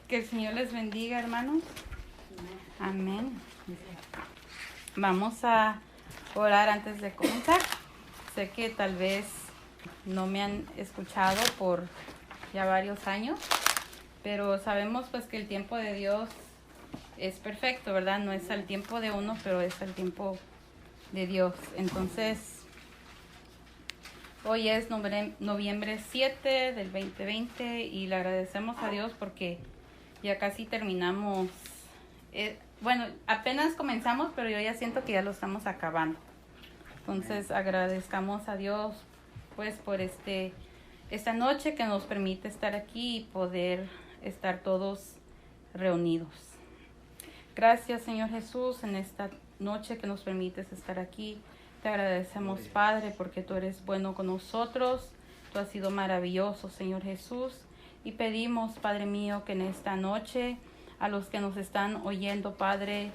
Que el Señor les bendiga, hermanos. Amén. Vamos a orar antes de comenzar. Sé que tal vez no me han escuchado por ya varios años, pero sabemos pues que el tiempo de Dios es perfecto, ¿verdad? No es al tiempo de uno, pero es al tiempo de Dios. Entonces, hoy es noviembre 7 del 2020 y le agradecemos a Dios porque ya casi terminamos. Bueno, apenas comenzamos, pero yo ya siento que ya lo estamos acabando. Entonces agradezcamos a Dios pues por esta noche que nos permite estar aquí y poder estar todos reunidos. Gracias, Señor Jesús, en esta noche que nos permites estar aquí. Te agradecemos, Padre, porque tú eres bueno con nosotros. Tú has sido maravilloso, Señor Jesús. Y pedimos, Padre mío, que en esta noche a los que nos están oyendo, Padre,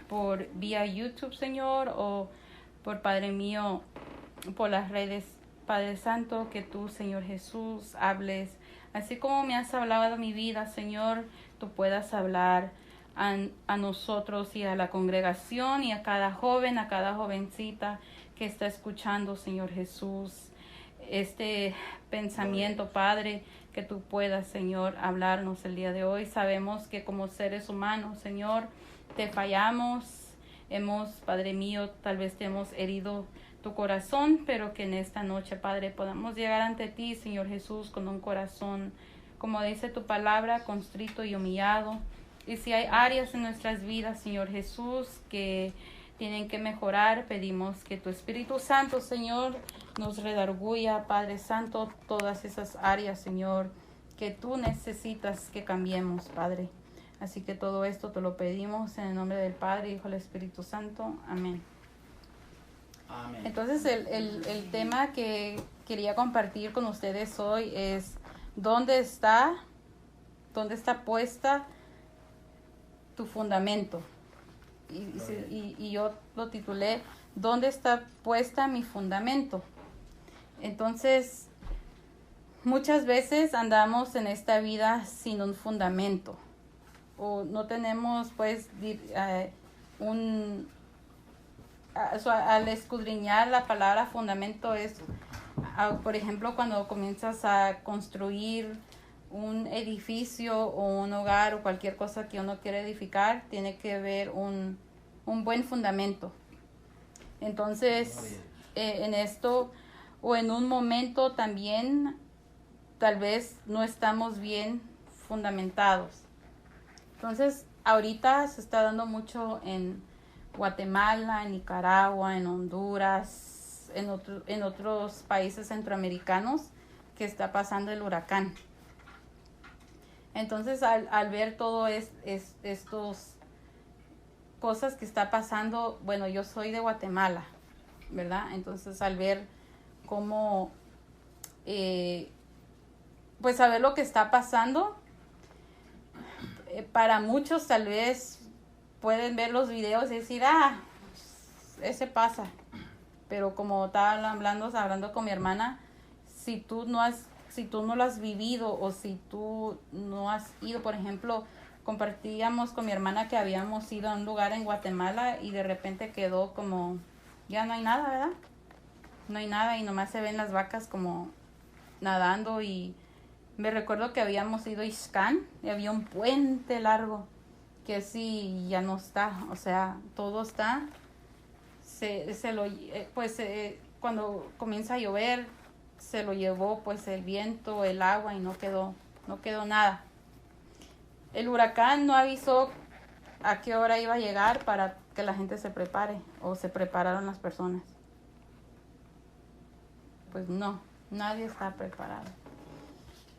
por vía YouTube, Señor, o por, Padre mío, por las redes, Padre Santo, que tú, Señor Jesús, hables. Así como me has hablado de mi vida, Señor, tú puedas hablar a nosotros y a la congregación y a cada joven, a cada jovencita que está escuchando, Señor Jesús, este pensamiento, Padre, que tú puedas, Señor, hablarnos el día de hoy. Sabemos que como seres humanos, Señor, te fallamos. Padre mío, tal vez te hemos herido tu corazón, pero que en esta noche, Padre, podamos llegar ante ti, Señor Jesús, con un corazón, como dice tu palabra, contrito y humillado. Y si hay áreas en nuestras vidas, Señor Jesús, que tienen que mejorar, pedimos que tu Espíritu Santo, Señor, nos redarguya, Padre Santo, todas esas áreas, Señor, que tú necesitas que cambiemos, Padre. Así que todo esto te lo pedimos en el nombre del Padre, Hijo y del Espíritu Santo. Amén. Amén. Entonces el tema que quería compartir con ustedes hoy es ¿dónde está puesta tu fundamento? Y yo lo titulé ¿dónde está puesta mi fundamento? Entonces, muchas veces andamos en esta vida sin un fundamento o no tenemos pues al escudriñar la palabra fundamento es, por ejemplo, cuando comienzas a construir un edificio o un hogar o cualquier cosa que uno quiere edificar, tiene que haber un buen fundamento. Entonces, en esto o en un momento también, tal vez no estamos bien fundamentados. Entonces, ahorita se está dando mucho en Guatemala, en Nicaragua, en Honduras, en otros países centroamericanos que está pasando el huracán. Entonces, al ver todo estos cosas que está pasando, bueno, yo soy de Guatemala, ¿verdad? Entonces, al ver cómo, pues, a ver lo que está pasando, para muchos tal vez pueden ver los videos y decir, ese pasa. Pero como estaba hablando con mi hermana, si tú no lo has vivido o si tú no has ido, por ejemplo, compartíamos con mi hermana que habíamos ido a un lugar en Guatemala y de repente quedó como, ya no hay nada, ¿verdad? No hay nada y nomás se ven las vacas como nadando. Y me recuerdo que habíamos ido a Ixcán y había un puente largo que sí ya no está, o sea, todo está, cuando comienza a llover, se lo llevó pues el viento, el agua y no quedó nada. El huracán no avisó a qué hora iba a llegar para que la gente se prepare o se prepararon las personas. Pues no, nadie está preparado.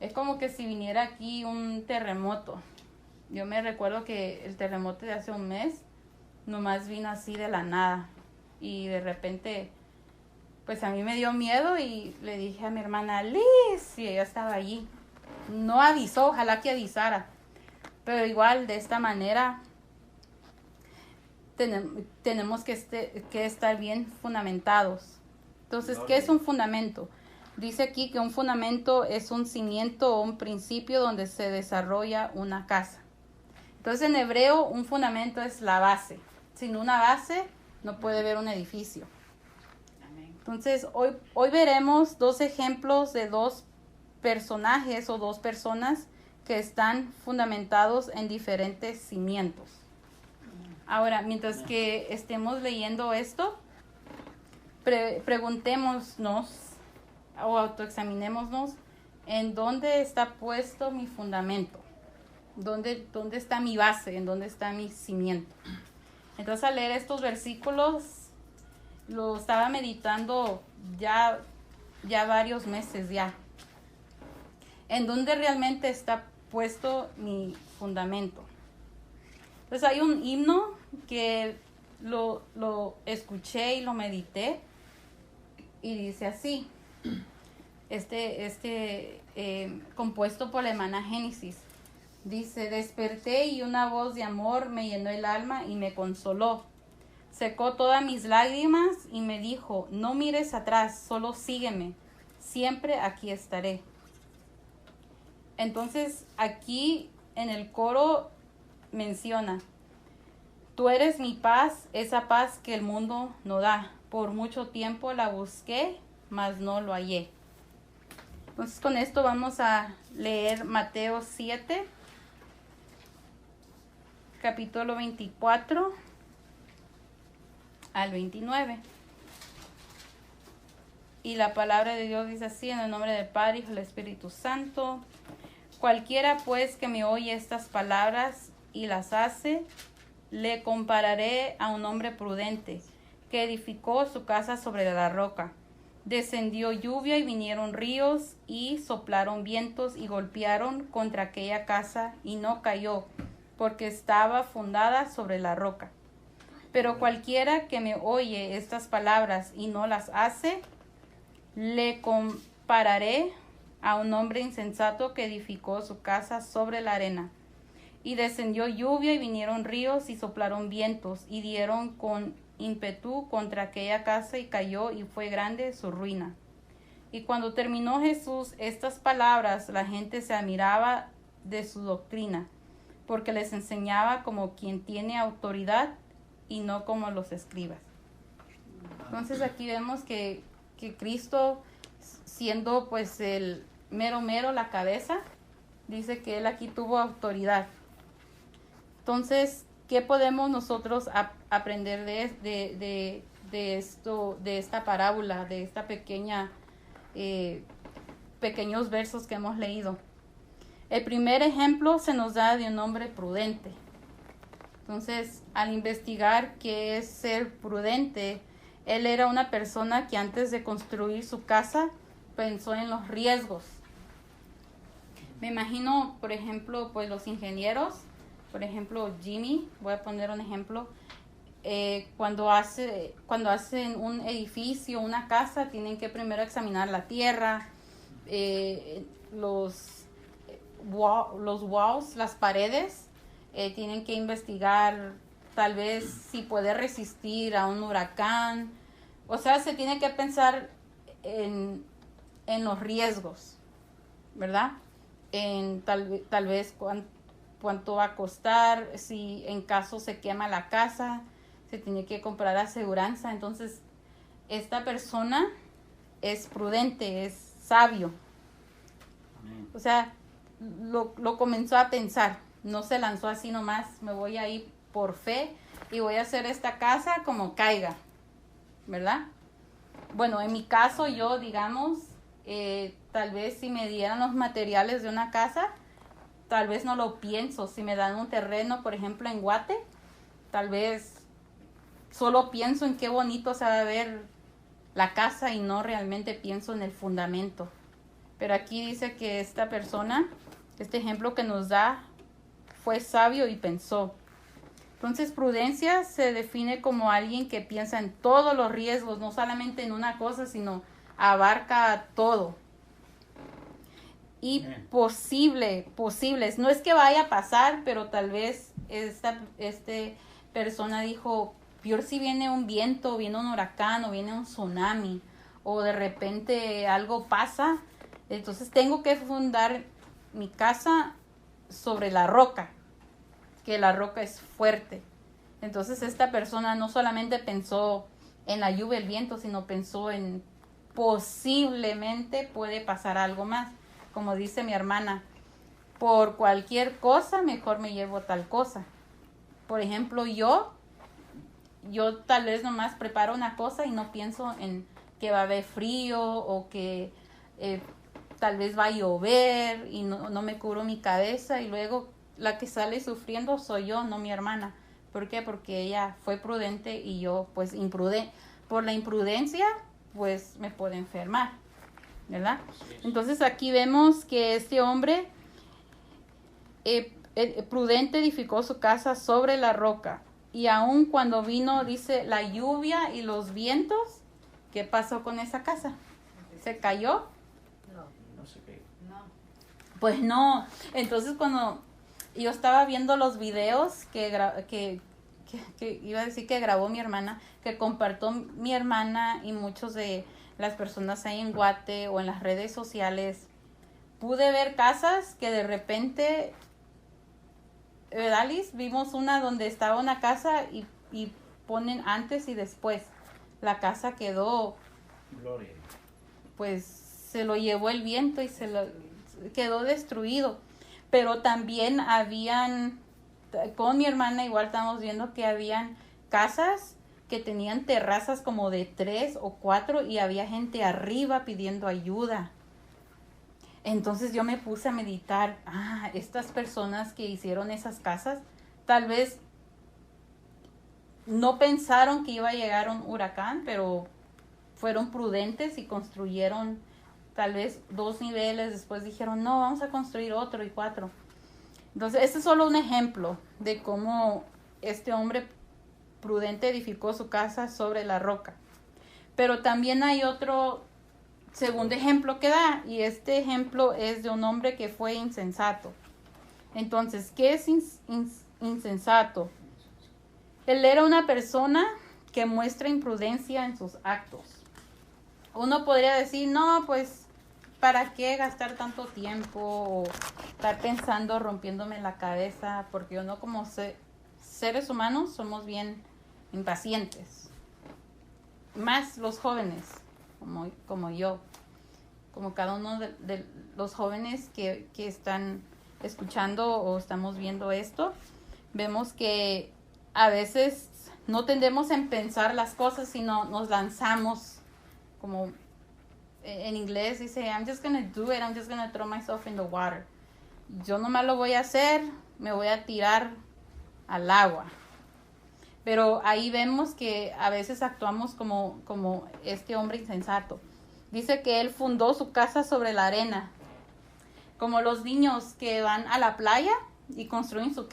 Es como que si viniera aquí un terremoto. Yo me recuerdo que el terremoto de hace un mes nomás vino así de la nada y de repente pues a mí me dio miedo y le dije a mi hermana Liz, y ella estaba allí. No avisó, ojalá que avisara, pero igual de esta manera tenemos que estar bien fundamentados. Entonces, ¿qué es un fundamento? Dice aquí que un fundamento es un cimiento o un principio donde se desarrolla una casa. Entonces en hebreo un fundamento es la base. Sin una base no puede haber un edificio. Entonces hoy veremos dos ejemplos de dos personajes o dos personas que están fundamentados en diferentes cimientos. Ahora, mientras que estemos leyendo esto, preguntémonos o autoexaminémonos en dónde está puesto mi fundamento, dónde está mi base, en dónde está mi cimiento. Entonces, al leer estos versículos, lo estaba meditando ya varios meses ya. En dónde realmente está puesto mi fundamento. Entonces, hay un himno que lo escuché y lo medité y dice así. Compuesto por la hermana Génesis. Dice: desperté y una voz de amor me llenó el alma y me consoló. Secó todas mis lágrimas y me dijo: no mires atrás, solo sígueme, siempre aquí estaré. Entonces aquí en el coro menciona: tú eres mi paz, esa paz que el mundo no da. Por mucho tiempo la busqué, mas no lo hallé. Entonces con esto vamos a leer Mateo 7, capítulo 24 al 29. Y la palabra de Dios dice así: en el nombre del Padre, Hijo y del Espíritu Santo. Cualquiera pues que me oye estas palabras y las hace, le compararé a un hombre prudente que edificó su casa sobre la roca. Descendió lluvia y vinieron ríos y soplaron vientos y golpearon contra aquella casa y no cayó, porque estaba fundada sobre la roca. Pero cualquiera que me oye estas palabras y no las hace, le compararé a un hombre insensato que edificó su casa sobre la arena. Y descendió lluvia y vinieron ríos y soplaron vientos y dieron con ímpetu contra aquella casa y cayó y fue grande su ruina. Y cuando terminó Jesús estas palabras, la gente se admiraba de su doctrina, porque les enseñaba como quien tiene autoridad y no como los escribas. Entonces aquí vemos que Cristo, siendo pues el mero la cabeza, dice que él aquí tuvo autoridad. Entonces, ¿qué podemos nosotros aprender de esto, de esta parábola, de esta pequeños versos que hemos leído? El primer ejemplo se nos da de un hombre prudente. Entonces, al investigar qué es ser prudente, él era una persona que antes de construir su casa pensó en los riesgos. Me imagino, por ejemplo, pues los ingenieros, por ejemplo, Jimmy, voy a poner un ejemplo, cuando hacen un edificio, una casa, tienen que primero examinar la tierra, los walls, las paredes, tienen que investigar tal vez si puede resistir a un huracán. O sea, se tiene que pensar en los riesgos, ¿verdad? En tal vez cuánto va a costar, si en caso se quema la casa, se tiene que comprar aseguranza. Entonces, esta persona es prudente, es sabio. Amén. O sea, lo comenzó a pensar, no se lanzó así nomás, me voy a ir por fe y voy a hacer esta casa como caiga, ¿verdad? Bueno, en mi caso yo, digamos, tal vez si me dieran los materiales de una casa, tal vez no lo pienso. Si me dan un terreno, por ejemplo, en Guate, tal vez solo pienso en qué bonito se va a ver la casa y no realmente pienso en el fundamento. Pero aquí dice que esta persona, este ejemplo que nos da, fue sabio y pensó. Entonces, prudencia se define como alguien que piensa en todos los riesgos, no solamente en una cosa, sino abarca todo. Y posibles. No es que vaya a pasar, pero tal vez esta persona dijo, peor si viene un viento, viene un huracán o viene un tsunami o de repente algo pasa, entonces tengo que fundar mi casa sobre la roca, que la roca es fuerte. Entonces esta persona no solamente pensó en la lluvia y el viento, sino pensó en posiblemente puede pasar algo más. Como dice mi hermana, por cualquier cosa mejor me llevo tal cosa. Por ejemplo, yo tal vez nomás preparo una cosa y no pienso en que va a haber frío o que tal vez va a llover y no me cubro mi cabeza, y luego la que sale sufriendo soy yo, no mi hermana. ¿Por qué? Porque ella fue prudente y yo pues imprudente. Por la imprudencia pues me puedo enfermar, ¿verdad? Entonces aquí vemos que este hombre prudente edificó su casa sobre la roca. Y aun cuando vino, dice, la lluvia y los vientos, ¿qué pasó con esa casa? ¿Se cayó? No se cayó. No. Pues no. Entonces cuando yo estaba viendo los videos que iba a decir que grabó mi hermana, que compartió mi hermana y muchos de las personas ahí en Guate o en las redes sociales, pude ver casas que de repente, Alice, vimos una donde estaba una casa y ponen antes y después. La casa quedó, Gloria. pues se lo llevó el viento y quedó destruido. Pero también habían, con mi hermana igual estamos viendo que habían casas que tenían terrazas como de 3 o 4 y había gente arriba pidiendo ayuda. Entonces yo me puse a meditar, estas personas que hicieron esas casas, tal vez no pensaron que iba a llegar un huracán, pero fueron prudentes y construyeron tal vez 2 niveles, después dijeron, no, vamos a construir otro y 4. Entonces, este es solo un ejemplo de cómo este hombre prudente edificó su casa sobre la roca. Pero también hay otro segundo ejemplo que da, y este ejemplo es de un hombre que fue insensato. Entonces, ¿qué es insensato? Él era una persona que muestra imprudencia en sus actos. Uno podría decir, no, pues, ¿para qué gastar tanto tiempo o estar pensando, rompiéndome la cabeza? Porque uno como seres humanos somos bien impacientes. Más los jóvenes, como yo, como cada uno de los jóvenes que están escuchando o estamos viendo esto, vemos que a veces no tendemos en pensar las cosas, sino nos lanzamos, como en inglés dice, I'm just gonna do it, I'm just gonna throw myself in the water. Yo nomás lo voy a hacer, me voy a tirar al agua. Pero ahí vemos que a veces actuamos como este hombre insensato. Dice que él fundó su casa sobre la arena. Como los niños que van a la playa y construyen su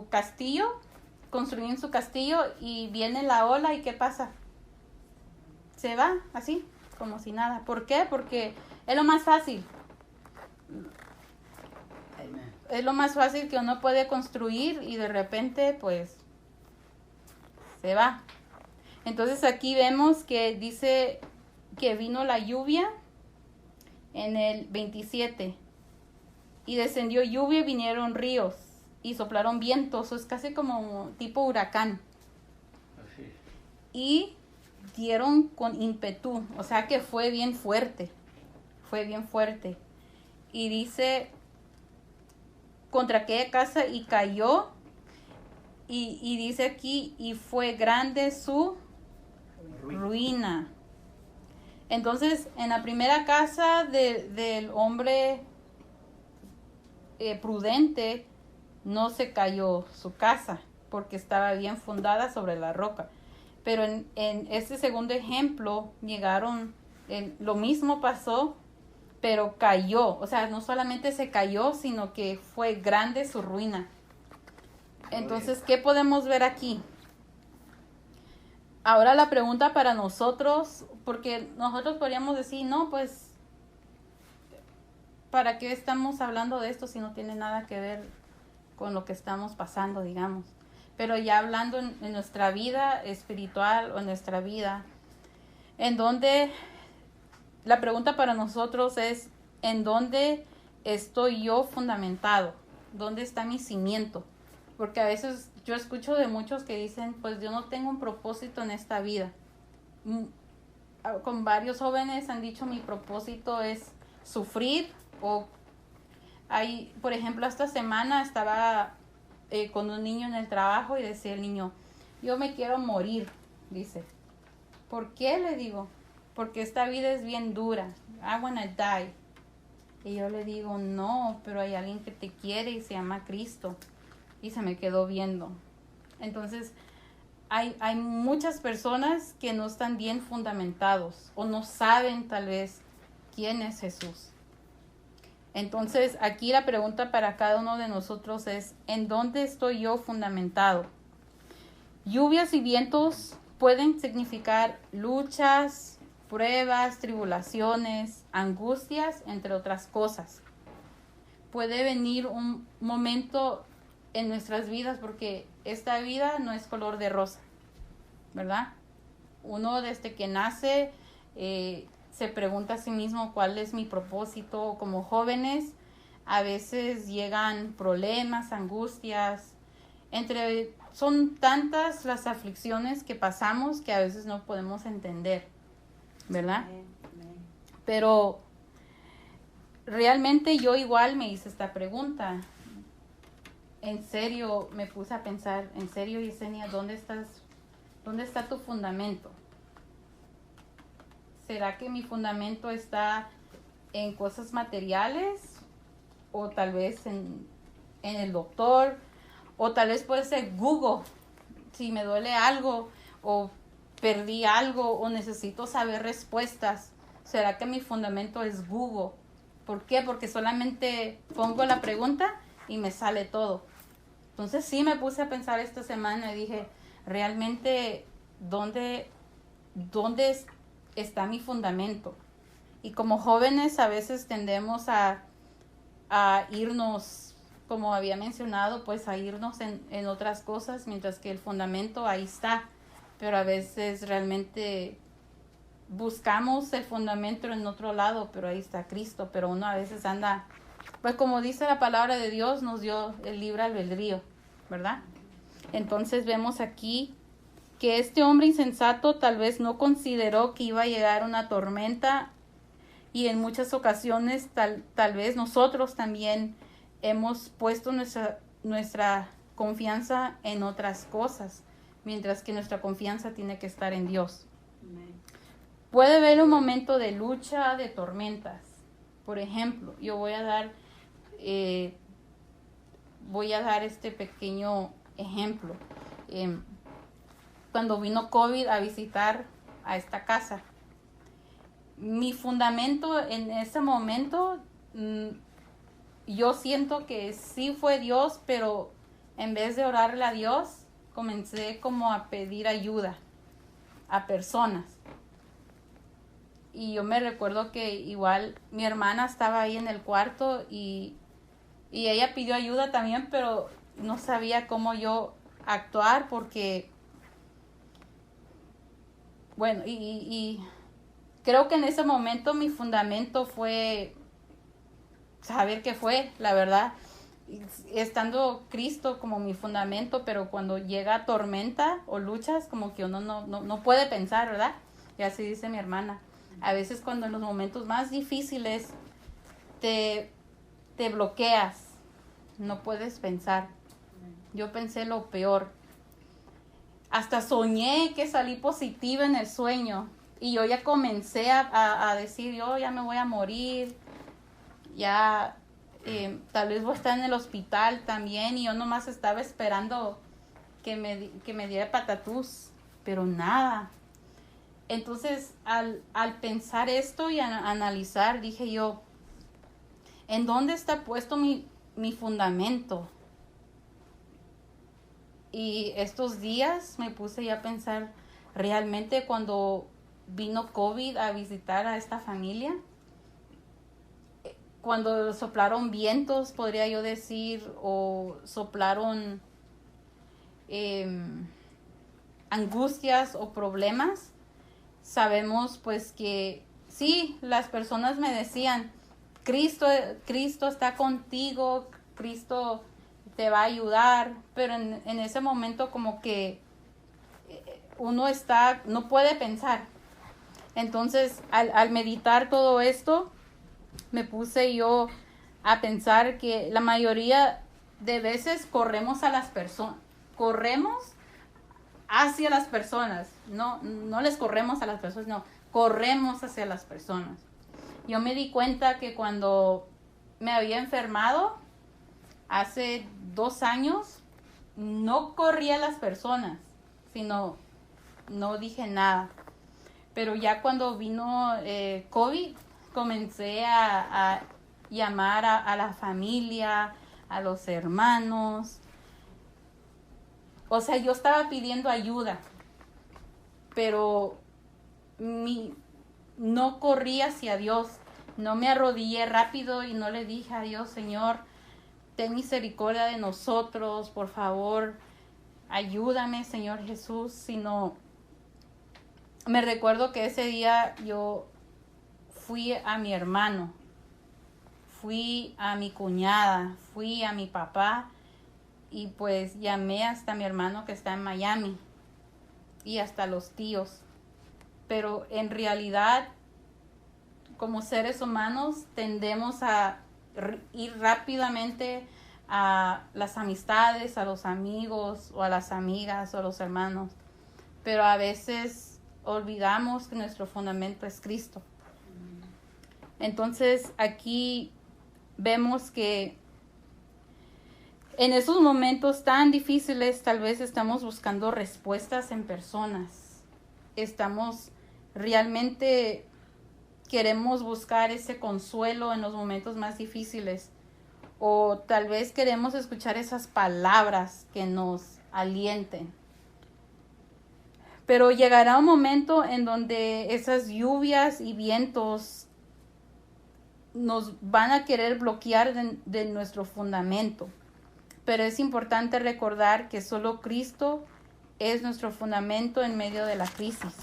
castillo, construyen su castillo y viene la ola y ¿qué pasa? Se va así, como si nada. ¿Por qué? Porque es lo más fácil. Es lo más fácil que uno puede construir y de repente pues se va. Entonces aquí vemos que dice que vino la lluvia en el 27 y descendió lluvia y vinieron ríos y soplaron vientos. Es casi como un tipo huracán. Así. Y dieron con ímpetu, o sea que fue bien fuerte. Y dice contra aquella casa y cayó, y dice aquí, y fue grande su ruina. Entonces, en la primera casa del hombre prudente, no se cayó su casa, porque estaba bien fundada sobre la roca. Pero en este segundo ejemplo, lo mismo pasó, pero cayó. O sea, no solamente se cayó, sino que fue grande su ruina. Entonces, ¿qué podemos ver aquí? Ahora la pregunta para nosotros, porque nosotros podríamos decir, no, pues, ¿para qué estamos hablando de esto si no tiene nada que ver con lo que estamos pasando, digamos? Pero ya hablando en nuestra vida espiritual o en nuestra vida, En donde, la pregunta para nosotros es, ¿en dónde estoy yo fundamentado? ¿Dónde está mi cimiento? Porque a veces yo escucho de muchos que dicen, pues yo no tengo un propósito en esta vida. Con varios jóvenes han dicho, mi propósito es sufrir. O hay, por ejemplo, esta semana estaba con un niño en el trabajo y decía el niño, yo me quiero morir, dice. ¿Por qué? Le digo, porque esta vida es bien dura. I wanna die. Y yo le digo, no, pero hay alguien que te quiere y se llama Cristo. Y se me quedó viendo. Entonces, hay muchas personas que no están bien fundamentados o no saben tal vez quién es Jesús. Entonces, aquí la pregunta para cada uno de nosotros es, ¿en dónde estoy yo fundamentado? Lluvias y vientos pueden significar luchas, pruebas, tribulaciones, angustias, entre otras cosas. Puede venir un momento en nuestras vidas, porque esta vida no es color de rosa, ¿verdad? Uno desde que nace se pregunta a sí mismo cuál es mi propósito. Como jóvenes a veces llegan problemas, angustias, son tantas las aflicciones que pasamos que a veces no podemos entender, ¿verdad? Pero realmente yo igual me hice esta pregunta. En serio me puse a pensar, en serio, Yesenia, ¿dónde está tu fundamento? ¿Será que mi fundamento está en cosas materiales? O tal vez en el doctor, o tal vez puede ser Google, si me duele algo, o perdí algo, o necesito saber respuestas. ¿Será que mi fundamento es Google? ¿Por qué? Porque solamente pongo la pregunta y me sale todo. Entonces sí me puse a pensar esta semana y dije, realmente, ¿dónde está mi fundamento? Y como jóvenes a veces tendemos a irnos, como había mencionado, pues a irnos en otras cosas, mientras que el fundamento ahí está. Pero a veces realmente buscamos el fundamento en otro lado, pero ahí está Cristo. Pero uno a veces anda, pues como dice la palabra de Dios, nos dio el libre albedrío, ¿verdad? Entonces vemos aquí que este hombre insensato tal vez no consideró que iba a llegar una tormenta, y en muchas ocasiones tal vez nosotros también hemos puesto nuestra confianza en otras cosas, mientras que nuestra confianza tiene que estar en Dios. Amén. Puede haber un momento de lucha, de tormentas. Por ejemplo, yo voy a dar este pequeño ejemplo. Cuando vino COVID a visitar a esta casa, mi fundamento en ese momento, yo siento que sí fue Dios, pero en vez de orarle a Dios, comencé como a pedir ayuda a personas. Y yo me recuerdo que igual mi hermana estaba ahí en el cuarto y ella pidió ayuda también, pero no sabía cómo yo actuar porque, bueno, y creo que en ese momento mi fundamento fue saber qué fue, la verdad, estando Cristo como mi fundamento, pero cuando llega tormenta o luchas, como que uno no puede pensar, ¿verdad? Y así dice mi hermana. A veces cuando en los momentos más difíciles te bloqueas, no puedes pensar. Yo pensé lo peor. Hasta soñé que salí positiva en el sueño. Y yo ya comencé a decir, yo ya me voy a morir. Ya tal vez voy a estar en el hospital también. Y yo nomás estaba esperando que me diera patatús. Pero nada. Entonces, al pensar esto y analizar, dije yo, ¿en dónde está puesto mi fundamento? Y estos días me puse ya a pensar, realmente cuando vino COVID a visitar a esta familia, cuando soplaron vientos, podría yo decir, o soplaron angustias o problemas, sabemos pues que sí, las personas me decían, Cristo está contigo, Cristo te va a ayudar, pero en ese momento como que uno no puede pensar. Entonces, al meditar todo esto, me puse yo a pensar que la mayoría de veces corremos hacia las personas, no les corremos a las personas, no, corremos hacia las personas. Yo me di cuenta que cuando me había enfermado hace 2 años, no corrí a las personas, sino no dije nada. Pero ya cuando vino COVID, comencé a llamar a la familia, a los hermanos. O sea, yo estaba pidiendo ayuda, pero no corrí hacia Dios. No me arrodillé rápido y no le dije a Dios, Señor, ten misericordia de nosotros, por favor, ayúdame, Señor Jesús. Sino, me recuerdo que ese día yo fui a mi hermano, fui a mi cuñada, fui a mi papá y pues llamé hasta mi hermano que está en Miami y hasta los tíos. Pero en realidad, como seres humanos, tendemos a ir rápidamente a las amistades, a los amigos o a las amigas o a los hermanos. Pero a veces olvidamos que nuestro fundamento es Cristo. Entonces aquí vemos que en esos momentos tan difíciles tal vez estamos buscando respuestas en personas. Queremos buscar ese consuelo en los momentos más difíciles. O tal vez queremos escuchar esas palabras que nos alienten. Pero llegará un momento en donde esas lluvias y vientos nos van a querer bloquear de nuestro fundamento. Pero es importante recordar que solo Cristo es nuestro fundamento en medio de la crisis.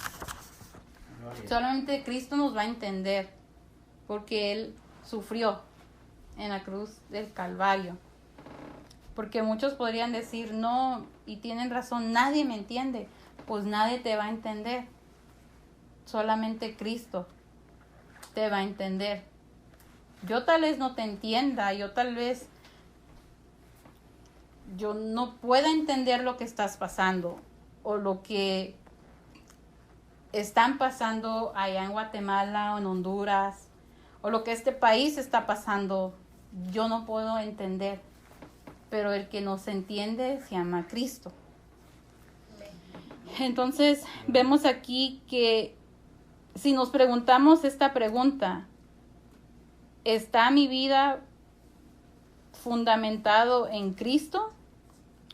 Solamente Cristo nos va a entender, porque Él sufrió en la cruz del Calvario. Porque muchos podrían decir, no, y tienen razón, nadie me entiende. Pues nadie te va a entender. Solamente Cristo te va a entender. Yo tal vez no te entienda, yo no pueda entender lo que estás pasando o lo que están pasando allá en Guatemala o en Honduras o lo que este país está pasando. Yo no puedo entender, pero el que nos entiende se llama Cristo. Entonces vemos aquí que si nos preguntamos esta pregunta, ¿está mi vida fundamentado en Cristo?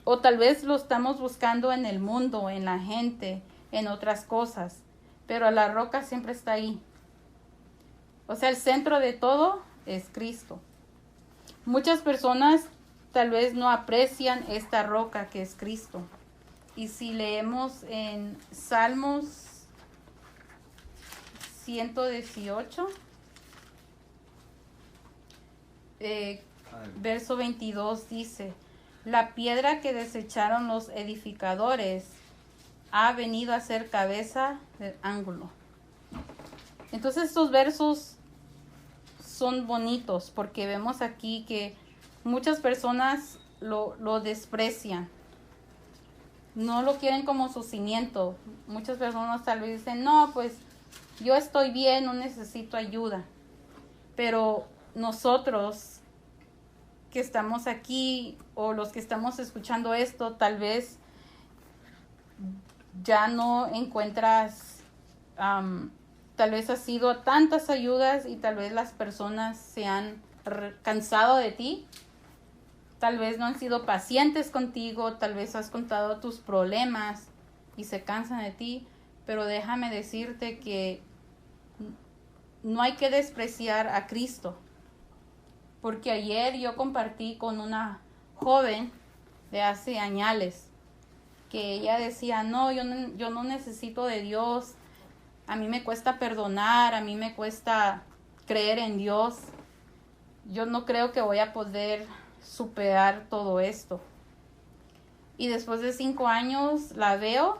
O tal vez lo estamos buscando en el mundo, en la gente, en otras cosas. Pero la roca siempre está ahí. O sea, el centro de todo es Cristo. Muchas personas tal vez no aprecian esta roca que es Cristo. Y si leemos en Salmos 118, verso 22 dice, la piedra que desecharon los edificadores ha venido a ser cabeza del ángulo. Entonces estos versos son bonitos porque vemos aquí que muchas personas lo desprecian. No lo quieren como su cimiento. Muchas personas tal vez dicen, no, pues yo estoy bien, no necesito ayuda. Pero nosotros que estamos aquí o los que estamos escuchando esto, tal vez ya no encuentras, tal vez has sido tantas ayudas y tal vez las personas se han cansado de ti. Tal vez no han sido pacientes contigo, tal vez has contado tus problemas y se cansan de ti, pero déjame decirte que no hay que despreciar a Cristo. Porque ayer yo compartí con una joven de hace años que ella decía, no, yo no necesito de Dios, a mí me cuesta perdonar, a mí me cuesta creer en Dios. Yo no creo que voy a poder superar todo esto. Y después de 5 años la veo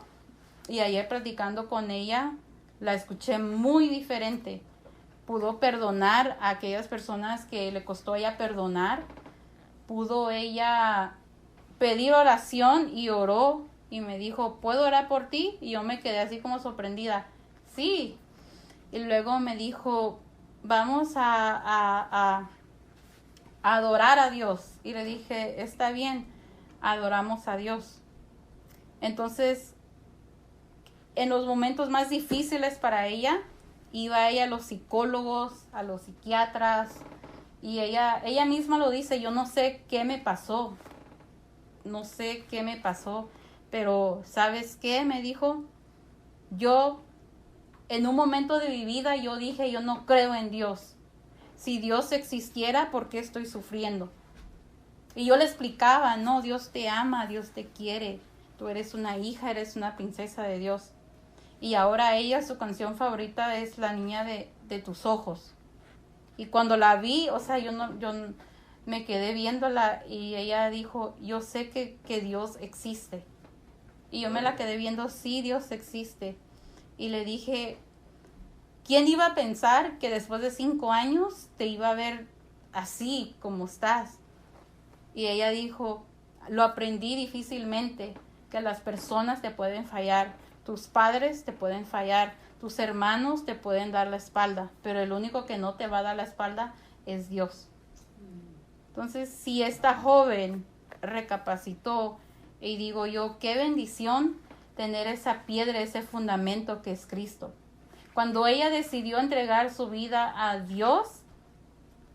y ayer platicando con ella, la escuché muy diferente. Pudo perdonar a aquellas personas que le costó a ella perdonar. Pudo ella pedir oración y oró y me dijo, ¿puedo orar por ti? Y yo me quedé así como sorprendida. Sí. Y luego me dijo, vamos a adorar a Dios. Y le dije, está bien, adoramos a Dios. Entonces, en los momentos más difíciles para ella, iba ella a los psicólogos, a los psiquiatras, y ella misma lo dice, yo no sé qué me pasó, pero ¿sabes qué? Me dijo, yo en un momento de mi vida yo dije, yo no creo en Dios. Si Dios existiera, ¿por qué estoy sufriendo? Y yo le explicaba, no, Dios te ama, Dios te quiere, tú eres una hija, eres una princesa de Dios. Y ahora ella, su canción favorita es La niña de tus ojos. Y cuando la vi, o sea, yo me quedé viéndola y ella dijo, yo sé que Dios existe. Y yo me la quedé viendo, sí, Dios existe. Y le dije, ¿quién iba a pensar que después de 5 años te iba a ver así como estás? Y ella dijo, lo aprendí difícilmente, que las personas te pueden fallar, tus padres te pueden fallar, tus hermanos te pueden dar la espalda, pero el único que no te va a dar la espalda es Dios. Entonces, si esta joven recapacitó, y digo yo, qué bendición tener esa piedra, ese fundamento que es Cristo. Cuando ella decidió entregar su vida a Dios,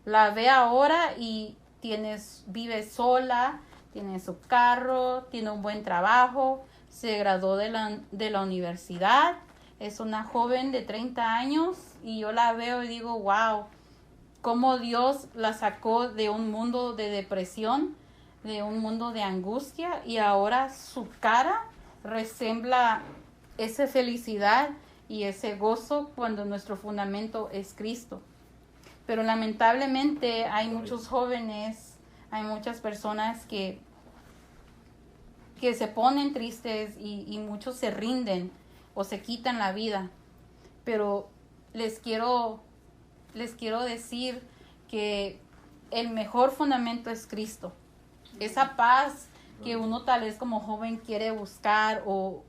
la ve ahora y vive sola, tiene su carro, tiene un buen trabajo, se graduó de la universidad, es una joven de 30 años y yo la veo y digo, wow, cómo Dios la sacó de un mundo de depresión, de un mundo de angustia y ahora su cara resembla esa felicidad y ese gozo cuando nuestro fundamento es Cristo. Pero lamentablemente hay muchos jóvenes, hay muchas personas que se ponen tristes y muchos se rinden o se quitan la vida. Pero les quiero decir que el mejor fundamento es Cristo. Esa paz que uno tal vez como joven quiere buscar o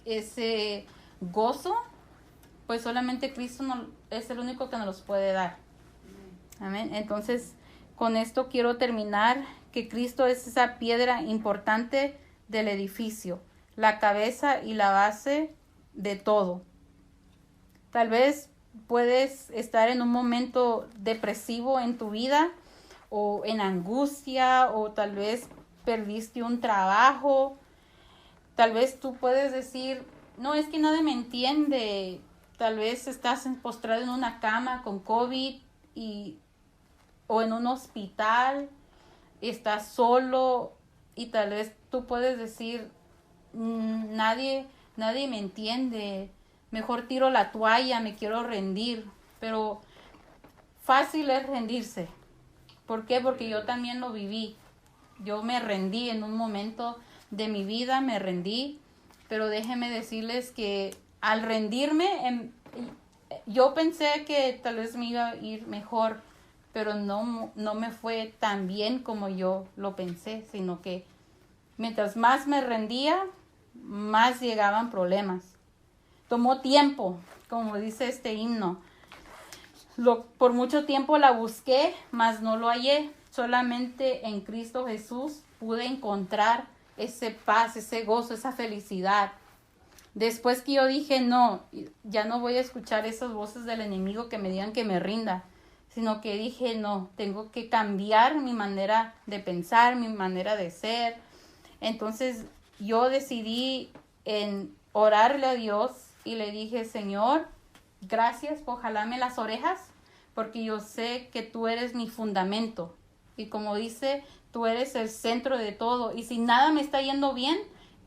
ese gozo, pues solamente Cristo es el único que nos los puede dar. Amén. Entonces, con esto quiero terminar, que Cristo es esa piedra importante del edificio, la cabeza y la base de todo. Tal vez puedes estar en un momento depresivo en tu vida o en angustia o tal vez perdiste un trabajo. Tal vez tú puedes decir, no, es que nadie me entiende. Tal vez estás postrado en una cama con COVID o en un hospital, estás solo y tal vez tú puedes decir, nadie me entiende, mejor tiro la toalla, me quiero rendir. Pero fácil es rendirse. ¿Por qué? Porque yo también lo viví. Yo me rendí en un momento de mi vida, me rendí, pero déjenme decirles que al rendirme, yo pensé que tal vez me iba a ir mejor, pero no me fue tan bien como yo lo pensé, sino que mientras más me rendía, más llegaban problemas. Tomó tiempo, como dice este himno. Por mucho tiempo la busqué, mas no lo hallé. Solamente en Cristo Jesús pude encontrar ese paz, ese gozo, esa felicidad. Después que yo dije, no, ya no voy a escuchar esas voces del enemigo que me digan que me rinda, sino que dije, no, tengo que cambiar mi manera de pensar, mi manera de ser. Entonces yo decidí en orarle a Dios y le dije, Señor, gracias por jalarme las orejas, porque yo sé que tú eres mi fundamento. Y como dice, tú eres el centro de todo. Y si nada me está yendo bien,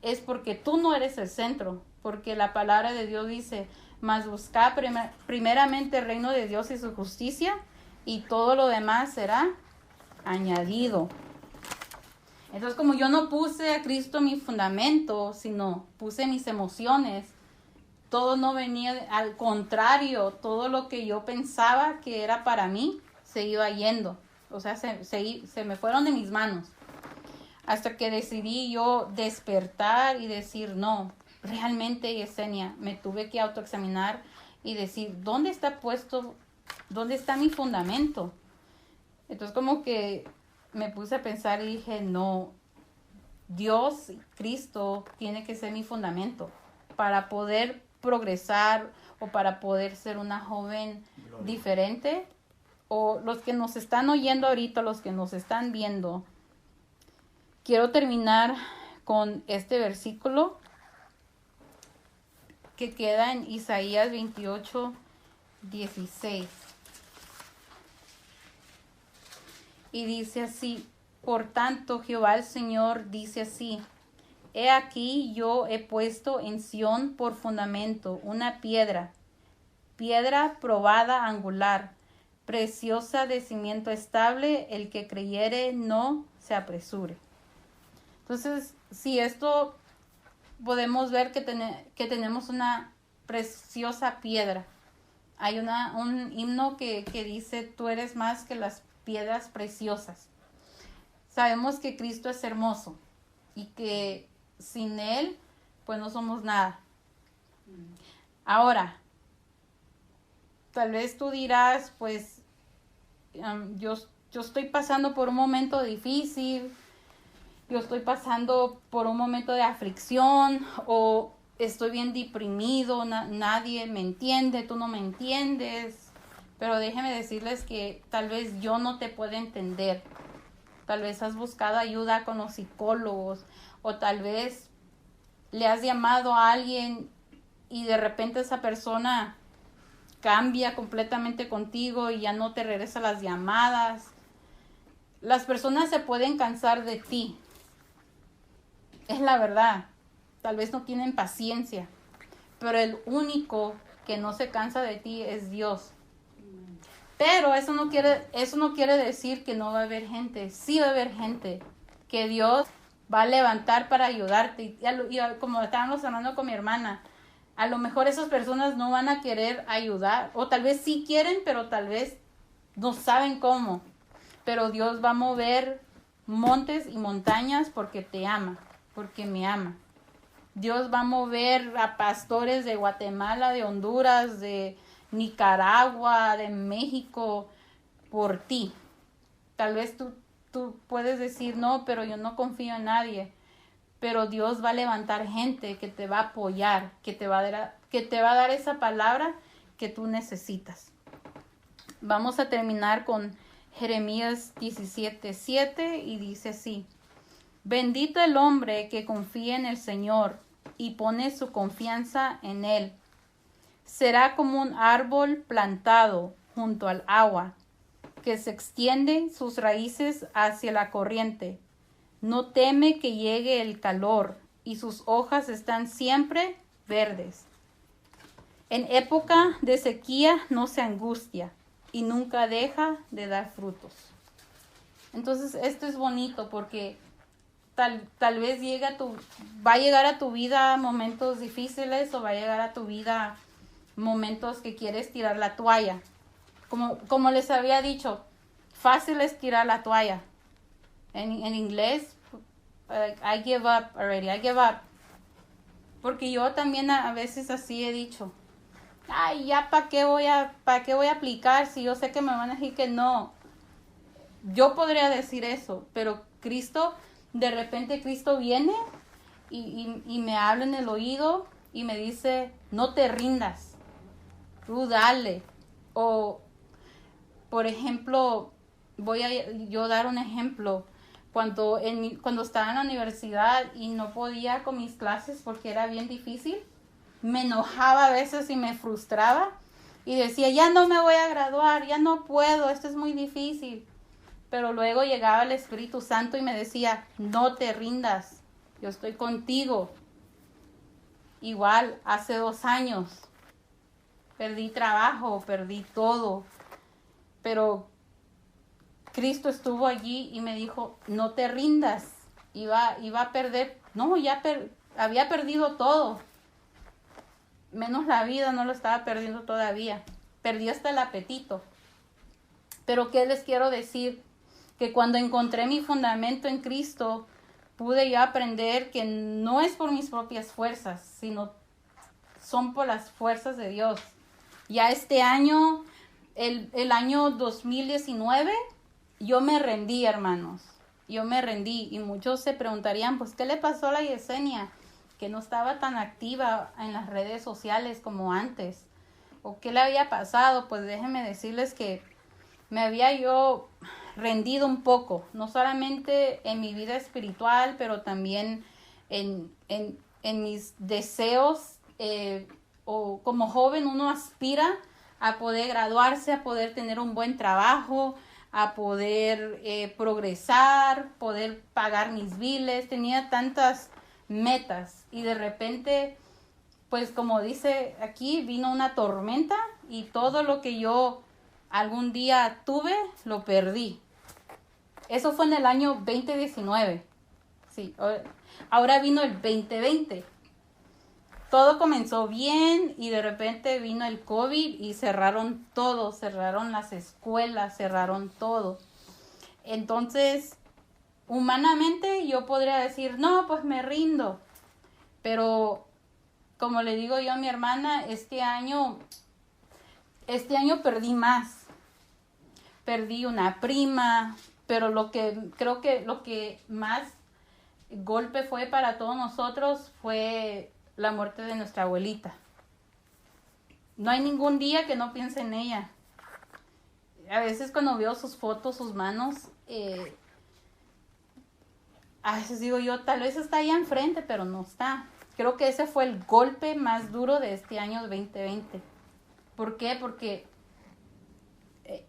es porque tú no eres el centro. Porque la palabra de Dios dice, mas buscad primeramente el reino de Dios y su justicia, y todo lo demás será añadido. Entonces, como yo no puse a Cristo mi fundamento, sino puse mis emociones, todo no venía, al contrario, todo lo que yo pensaba que era para mí, se iba yendo. O sea, se me fueron de mis manos. Hasta que decidí yo despertar y decir, no, realmente, Yesenia, me tuve que autoexaminar y decir, ¿dónde está puesto, dónde está mi fundamento? Entonces como que me puse a pensar y dije, no, Dios, Cristo, tiene que ser mi fundamento para poder progresar o para poder ser una joven diferente. O los que nos están oyendo ahorita, los que nos están viendo, quiero terminar con este versículo que queda en Isaías 28:16. Y dice así: por tanto, Jehová el Señor dice así: he aquí yo he puesto en Sión por fundamento una piedra probada, angular, preciosa, de cimiento estable, el que creyere no se apresure. Entonces, si esto podemos ver que tenemos una preciosa piedra. Hay un himno que dice, tú eres más que las piedras preciosas. Sabemos que Cristo es hermoso y que sin Él, pues no somos nada. Ahora, tal vez tú dirás, pues yo estoy pasando por un momento difícil, yo estoy pasando por un momento de aflicción, o estoy bien deprimido, nadie me entiende, tú no me entiendes. Pero déjenme decirles que tal vez yo no te puedo entender. Tal vez has buscado ayuda con los psicólogos, o tal vez le has llamado a alguien y de repente esa persona cambia completamente contigo y ya no te regresa las llamadas. Las personas se pueden cansar de ti. Es la verdad. Tal vez no tienen paciencia. Pero el único que no se cansa de ti es Dios. Pero eso no quiere decir que no va a haber gente. Sí va a haber gente que Dios va a levantar para ayudarte. Y como estábamos hablando con mi hermana, a lo mejor esas personas no van a querer ayudar. O tal vez sí quieren, pero tal vez no saben cómo. Pero Dios va a mover montes y montañas porque te ama, porque me ama. Dios va a mover a pastores de Guatemala, de Honduras, de Nicaragua, de México, por ti. Tal vez tú puedes decir, no, pero yo no confío en nadie. Pero Dios va a levantar gente que te va a apoyar, que te va a dar esa palabra que tú necesitas. Vamos a terminar con Jeremías 17:7 y dice así: bendito el hombre que confía en el Señor y pone su confianza en Él. Será como un árbol plantado junto al agua, que se extiende sus raíces hacia la corriente. No teme que llegue el calor, y sus hojas están siempre verdes. En época de sequía no se angustia, y nunca deja de dar frutos. Entonces esto es bonito porque tal vez va a llegar a tu vida momentos difíciles, o va a llegar a tu vida momentos que quieres tirar la toalla. Como les había dicho, fácil es tirar la toalla. En inglés, I give up already, I give up. Porque yo también a veces así he dicho, ay, ya para qué voy a aplicar si yo sé que me van a decir que no. Yo podría decir eso, pero de repente Cristo viene y me habla en el oído y me dice, no te rindas, tú dale. O, por ejemplo, voy a yo dar un ejemplo. Cuando estaba en la universidad y no podía con mis clases porque era bien difícil, me enojaba a veces y me frustraba y decía, ya no me voy a graduar, ya no puedo, esto es muy difícil. Pero luego llegaba el Espíritu Santo y me decía, no te rindas, yo estoy contigo. Igual, hace 2 años, perdí trabajo, perdí todo, pero Cristo estuvo allí y me dijo, no te rindas, iba a perder, no, había perdido todo, menos la vida, no lo estaba perdiendo todavía, perdí hasta el apetito. Pero ¿qué les quiero decir? Que cuando encontré mi fundamento en Cristo, pude yo aprender que no es por mis propias fuerzas, sino son por las fuerzas de Dios. Ya este año, el año 2019, yo me rendí, hermanos. Yo me rendí. Y muchos se preguntarían, pues, ¿qué le pasó a la Yesenia? Que no estaba tan activa en las redes sociales como antes. ¿O qué le había pasado? Pues déjenme decirles que me había yo rendido un poco, no solamente en mi vida espiritual, pero también en mis deseos, o como joven uno aspira a poder graduarse, a poder tener un buen trabajo, a poder progresar, poder pagar mis biles, tenía tantas metas y de repente, pues como dice aquí, vino una tormenta y todo lo que yo algún día tuve, lo perdí. Eso fue en el año 2019. Sí, ahora vino el 2020. Todo comenzó bien y de repente vino el COVID y cerraron todo, cerraron las escuelas, cerraron todo. Entonces, humanamente yo podría decir, no, pues me rindo. Pero, como le digo yo a mi hermana, este año perdí más. Perdí una prima, pero creo que lo que más golpe fue para todos nosotros fue la muerte de nuestra abuelita. No hay ningún día que no piense en ella. A veces cuando veo sus fotos, sus manos, a veces digo yo, tal vez está allá enfrente, pero no está. Creo que ese fue el golpe más duro de este año 2020. ¿Por qué? Porque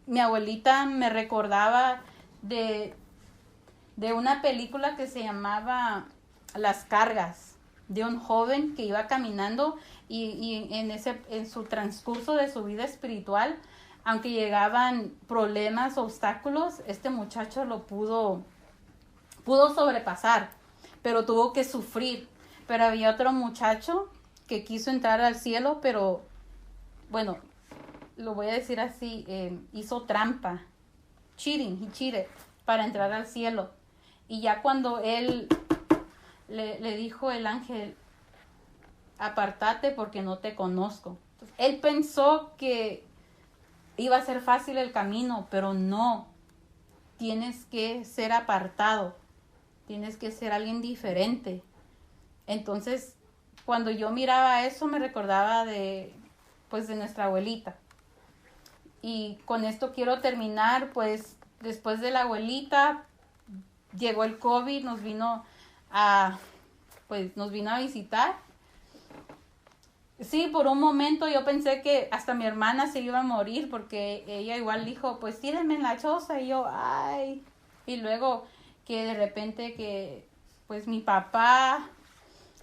mi abuelita me recordaba de una película que se llamaba Las Cargas, de un joven que iba caminando y en su transcurso de su vida espiritual, aunque llegaban problemas, obstáculos, este muchacho lo pudo sobrepasar, pero tuvo que sufrir. Pero había otro muchacho que quiso entrar al cielo, pero bueno, lo voy a decir así, hizo trampa, he cheated, para entrar al cielo. Y ya cuando él le dijo el ángel, apártate porque no te conozco. Entonces, él pensó que iba a ser fácil el camino, pero no. Tienes que ser apartado, tienes que ser alguien diferente. Entonces, cuando yo miraba eso, me recordaba de nuestra abuelita. Y con esto quiero terminar, pues después de la abuelita llegó el COVID, nos vino a visitar. Sí, por un momento yo pensé que hasta mi hermana se iba a morir porque ella igual dijo, pues tírenme en la choza, y yo, ay. Y luego que de repente que pues mi papá,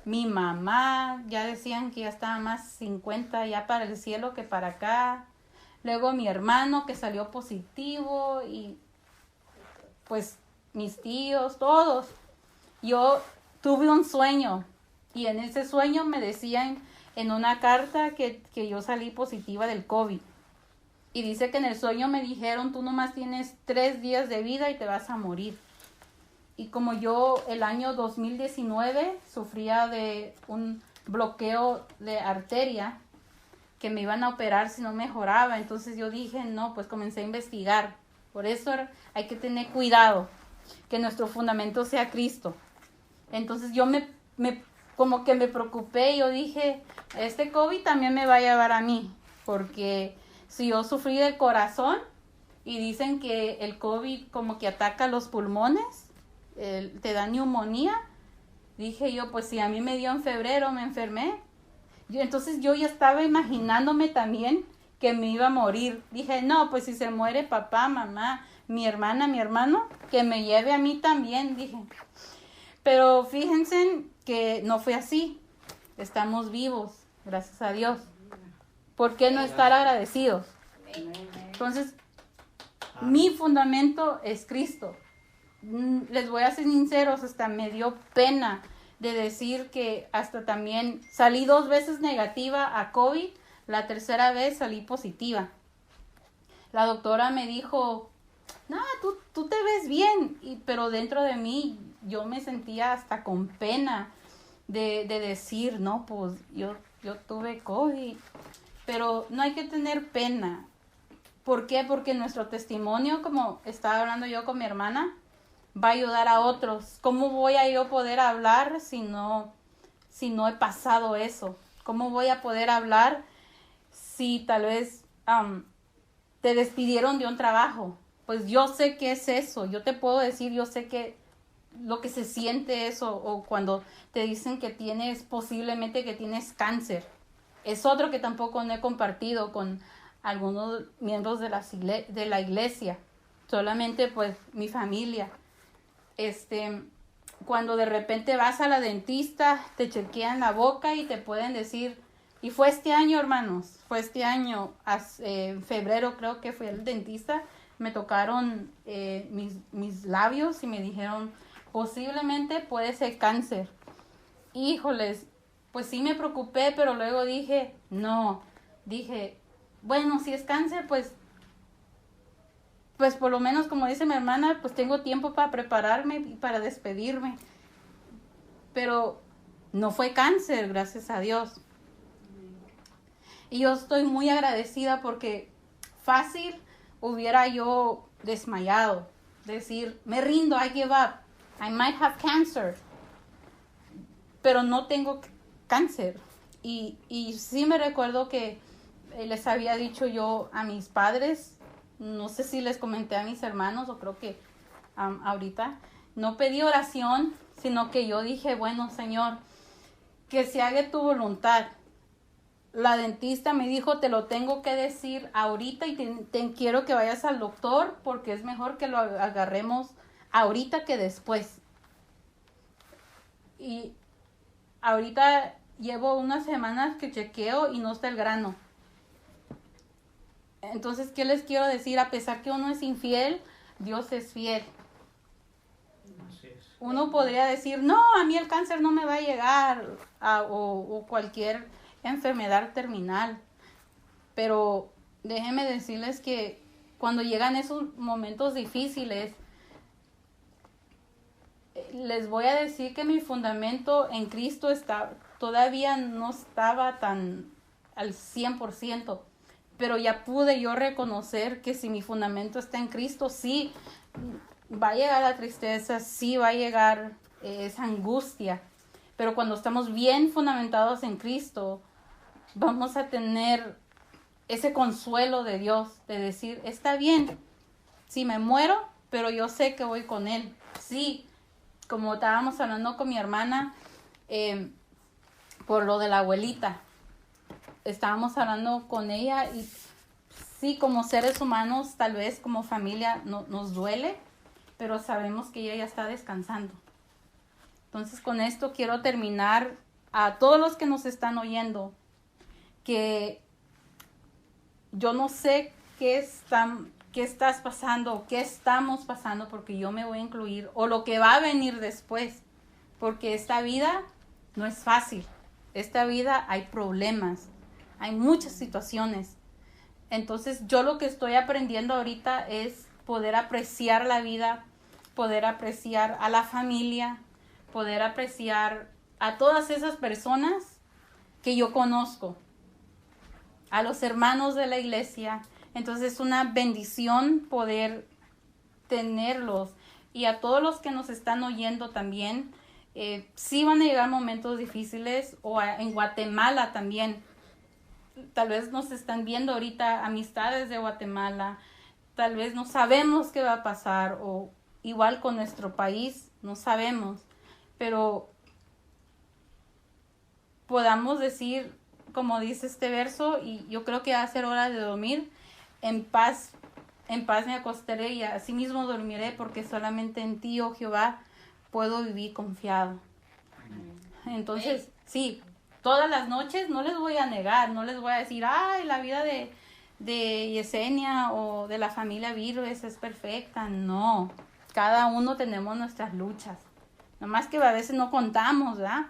mi mamá ya decían que ya estaba más 50 ya para el cielo que para acá. Luego mi hermano que salió positivo y pues mis tíos, todos. Yo tuve un sueño y en ese sueño me decían en una carta que yo salí positiva del COVID. Y dice que en el sueño me dijeron, tú nomás tienes 3 días de vida y te vas a morir. Y como yo el año 2019 sufría de un bloqueo de arteria, que me iban a operar si no mejoraba, entonces yo dije, no, pues comencé a investigar. Por eso hay que tener cuidado, que nuestro fundamento sea Cristo. Entonces yo como que me preocupé, yo dije, este COVID también me va a llevar a mí, porque si yo sufrí del corazón y dicen que el COVID como que ataca los pulmones, te da neumonía, dije yo, pues si a mí me dio en febrero, me enfermé. Entonces yo ya estaba imaginándome también que me iba a morir. Dije, no, pues si se muere papá, mamá, mi hermana, mi hermano, que me lleve a mí también, dije. Pero fíjense que no fue así. Estamos vivos, gracias a Dios. ¿Por qué no estar agradecidos? Entonces, mi fundamento es Cristo. Les voy a ser sinceros, hasta me dio pena de decir que hasta también salí 2 veces negativa a COVID, la tercera vez salí positiva. La doctora me dijo, no, tú te ves bien, pero dentro de mí yo me sentía hasta con pena de decir, no, pues yo tuve COVID, pero no hay que tener pena. ¿Por qué? Porque nuestro testimonio, como estaba hablando yo con mi hermana, va a ayudar a otros. ¿Cómo voy a yo poder hablar si no he pasado eso? ¿Cómo voy a poder hablar si tal vez te despidieron de un trabajo? Pues yo sé qué es eso. Yo te puedo decir, yo sé que lo que se siente eso, o cuando te dicen que posiblemente que tienes cáncer. Es otro que tampoco no he compartido con algunos miembros de la iglesia. Solamente pues mi familia. Cuando de repente vas a la dentista, te chequean la boca y te pueden decir, y fue este año, hermanos, en febrero creo que fui al dentista, me tocaron mis labios y me dijeron, posiblemente puede ser cáncer. Híjoles, pues sí me preocupé, pero luego dije, bueno, si es cáncer, pues por lo menos, como dice mi hermana, pues tengo tiempo para prepararme y para despedirme. Pero no fue cáncer, gracias a Dios. Y yo estoy muy agradecida porque fácil hubiera yo desmayado. Decir, me rindo, I give up. I might have cancer. Pero no tengo cáncer. Y sí me recuerdo que les había dicho yo a mis padres, no sé si les comenté a mis hermanos o creo que ahorita, no pedí oración, sino que yo dije, bueno, Señor, que se haga tu voluntad. La dentista me dijo, te lo tengo que decir ahorita y quiero que vayas al doctor porque es mejor que lo agarremos ahorita que después. Y ahorita llevo unas semanas que chequeo y no está el grano. Entonces, ¿qué les quiero decir? A pesar que uno es infiel, Dios es fiel. Uno podría decir, no, a mí el cáncer no me va a llegar, o cualquier enfermedad terminal. Pero déjenme decirles que cuando llegan esos momentos difíciles, les voy a decir que mi fundamento en Cristo todavía no estaba tan al 100%. Pero ya pude yo reconocer que si mi fundamento está en Cristo, sí va a llegar la tristeza, sí va a llegar esa angustia. Pero cuando estamos bien fundamentados en Cristo, vamos a tener ese consuelo de Dios, de decir, está bien, sí me muero, pero yo sé que voy con Él. Sí, como estábamos hablando con mi hermana, por lo de la abuelita. Estábamos hablando con ella y sí, como seres humanos, tal vez como familia nos duele, pero sabemos que ella ya está descansando. Entonces, con esto quiero terminar a todos los que nos están oyendo, que yo no sé qué estás pasando, qué estamos pasando, porque yo me voy a incluir, o lo que va a venir después, porque esta vida no es fácil. Esta vida hay problemas. Hay muchas situaciones. Entonces yo lo que estoy aprendiendo ahorita es poder apreciar la vida, poder apreciar a la familia, poder apreciar a todas esas personas que yo conozco, a los hermanos de la iglesia. Entonces es una bendición poder tenerlos. Y a todos los que nos están oyendo también, sí van a llegar momentos difíciles, o en Guatemala también. Tal vez nos están viendo ahorita amistades de Guatemala, tal vez no sabemos qué va a pasar, o igual con nuestro país, no sabemos, pero podamos decir, como dice este verso, y yo creo que va a ser hora de dormir, en paz me acostaré y así mismo dormiré, porque solamente en ti, oh Jehová, puedo vivir confiado. Entonces, sí, todas las noches, no les voy a negar, no les voy a decir, ay, la vida de Yesenia o de la familia Virves es perfecta. No, cada uno tenemos nuestras luchas. Nomás que a veces no contamos, ¿verdad?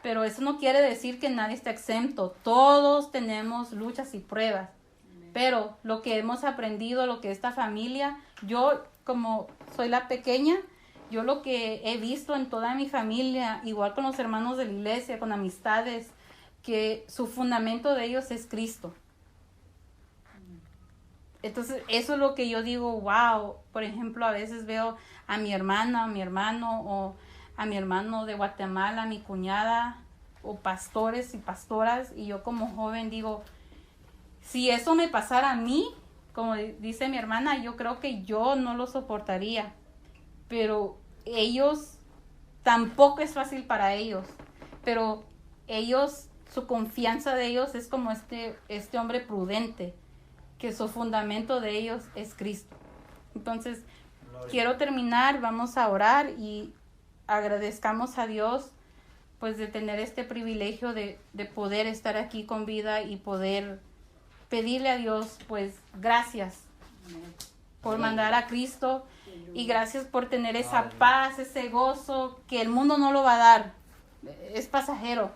Pero eso no quiere decir que nadie está exento. Todos tenemos luchas y pruebas. Pero lo que hemos aprendido, lo que esta familia, yo como soy la pequeña, yo lo que he visto en toda mi familia, igual con los hermanos de la iglesia, con amistades, que su fundamento de ellos es Cristo. Entonces, eso es lo que yo digo, wow. Por ejemplo, a veces veo a mi hermana, a mi hermano, o a mi hermano de Guatemala, a mi cuñada, o pastores y pastoras, y yo como joven digo, si eso me pasara a mí, como dice mi hermana, yo creo que yo no lo soportaría. Pero ellos, tampoco es fácil para ellos. Pero ellos, su confianza de ellos es como este hombre prudente, que su fundamento de ellos es Cristo. Entonces, quiero terminar, vamos a orar y agradezcamos a Dios pues de tener este privilegio de poder estar aquí con vida y poder pedirle a Dios pues gracias por mandar a Cristo y gracias por tener esa paz, ese gozo que el mundo no lo va a dar, es pasajero,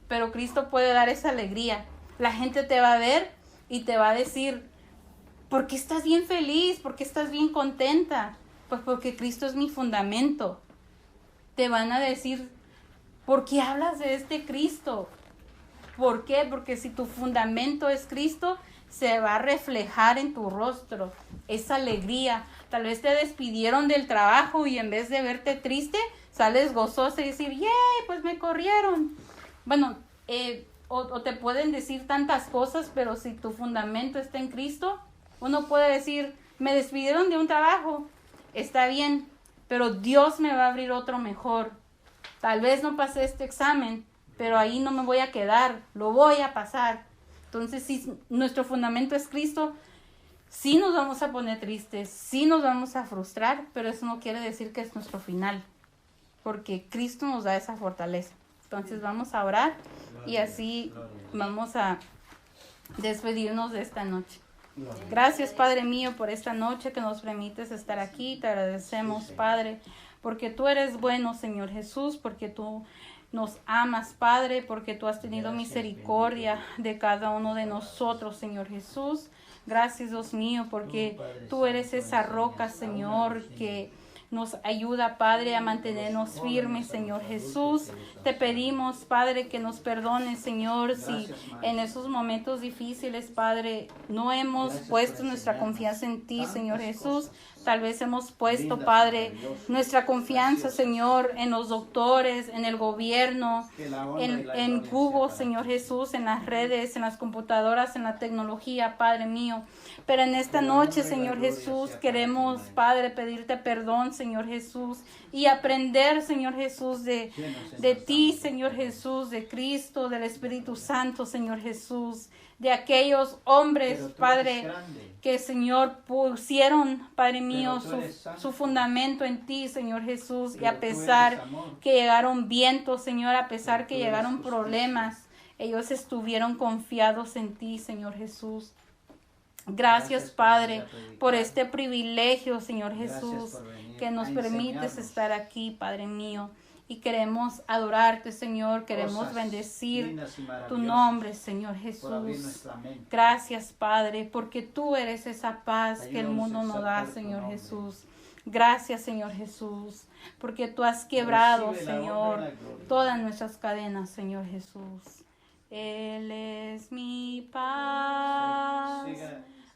pero Cristo puede dar esa alegría. La gente te va a ver y te va a decir, ¿por qué estás bien feliz? ¿Por qué estás bien contenta? Pues porque Cristo es mi fundamento. Te van a decir, ¿por qué hablas de este Cristo? ¿Por qué? Porque si tu fundamento es Cristo, se va a reflejar en tu rostro esa alegría. Tal vez te despidieron del trabajo y en vez de verte triste, sales gozosa y decir, ¡yay! Pues me corrieron. Bueno, o te pueden decir tantas cosas, pero si tu fundamento está en Cristo, uno puede decir, me despidieron de un trabajo, está bien, pero Dios me va a abrir otro mejor. Tal vez no pasé este examen, pero ahí no me voy a quedar, lo voy a pasar. Entonces, si nuestro fundamento es Cristo, sí nos vamos a poner tristes, sí nos vamos a frustrar, pero eso no quiere decir que es nuestro final, porque Cristo nos da esa fortaleza. Entonces vamos a orar y así vamos a despedirnos de esta noche. Gracias, Padre mío, por esta noche que nos permites estar aquí. Te agradecemos, Padre, porque tú eres bueno, Señor Jesús, porque tú nos amas, Padre, porque tú has tenido misericordia de cada uno de nosotros, Señor Jesús. Gracias, Dios mío, porque tú eres esa roca, Señor, que nos ayuda, Padre, a mantenernos firmes, Señor Jesús. Te pedimos, Padre, que nos perdones, Señor, si en esos momentos difíciles, Padre, no hemos puesto nuestra confianza en ti, Señor Jesús. Tal vez hemos puesto, Padre, nuestra confianza, Señor, en los doctores, en el gobierno, en Google, Señor Jesús, en las redes, en las computadoras, en la tecnología, Padre mío. Pero en esta noche, Señor Jesús, queremos, Padre, pedirte perdón, Señor Jesús, y aprender, Señor Jesús, de ti, Señor Jesús, de Cristo, del Espíritu Santo, Señor Jesús, de aquellos hombres, Padre, que, Señor, pusieron, Padre mío, su fundamento en ti, Señor Jesús, y a pesar que llegaron vientos, Señor, a pesar que llegaron problemas, ellos estuvieron confiados en ti, Señor Jesús. Gracias, Padre, por este privilegio, Señor Jesús, que nos permites estar aquí, Padre mío. Y queremos adorarte, Señor, queremos bendecir tu nombre, Señor Jesús. Gracias, Padre, porque tú eres esa paz que el mundo no da, Señor Jesús. Gracias, Señor Jesús, porque tú has quebrado, Señor, todas nuestras cadenas, Señor Jesús. Él es mi paz,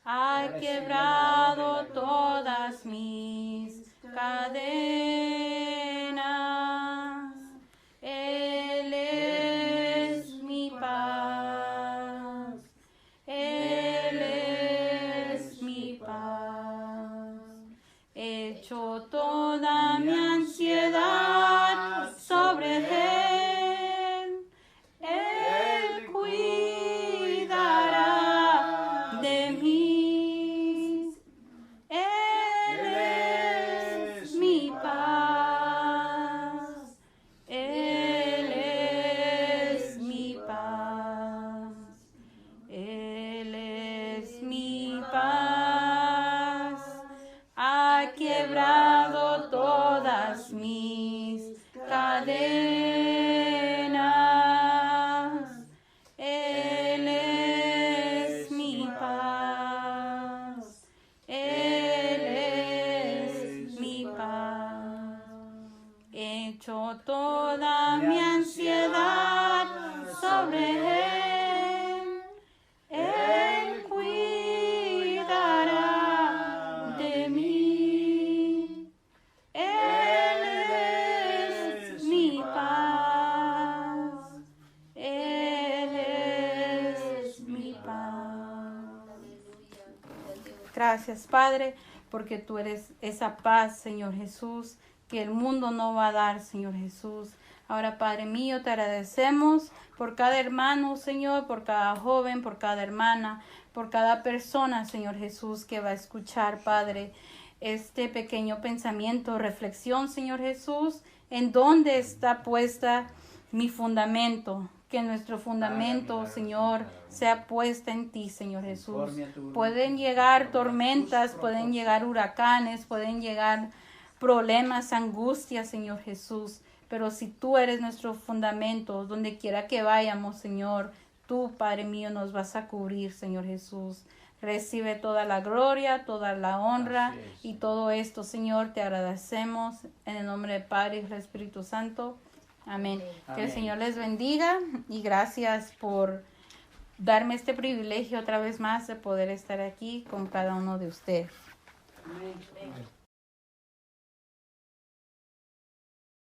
ha quebrado todas mis cadenas. Él es mi paz, Él es mi paz. Echo toda mi ansiedad sobre Él. Él cuidará de mí. Él es mi paz. Echo toda mi ansiedad sobre Él. Él cuidará de mí. Él es mi paz. Él es mi paz. Gracias, Padre, porque tú eres esa paz, Señor Jesús, que el mundo no va a dar, Señor Jesús. Ahora, Padre mío, te agradecemos por cada hermano, Señor, por cada joven, por cada hermana, por cada persona, Señor Jesús, que va a escuchar, Padre, este pequeño pensamiento, reflexión, Señor Jesús, en dónde está puesta mi fundamento. Que nuestro fundamento, Señor, sea puesta en ti, Señor Jesús. Pueden llegar tormentas, pueden llegar huracanes, pueden llegar problemas, angustias, Señor Jesús. Pero si tú eres nuestro fundamento, donde quiera que vayamos, Señor, tú, Padre mío, nos vas a cubrir, Señor Jesús. Recibe toda la gloria, toda la honra y todo esto, Señor, te agradecemos en el nombre del Padre y del Espíritu Santo. Amén. Que el Señor les bendiga y gracias por darme este privilegio otra vez más de poder estar aquí con cada uno de ustedes. Amén.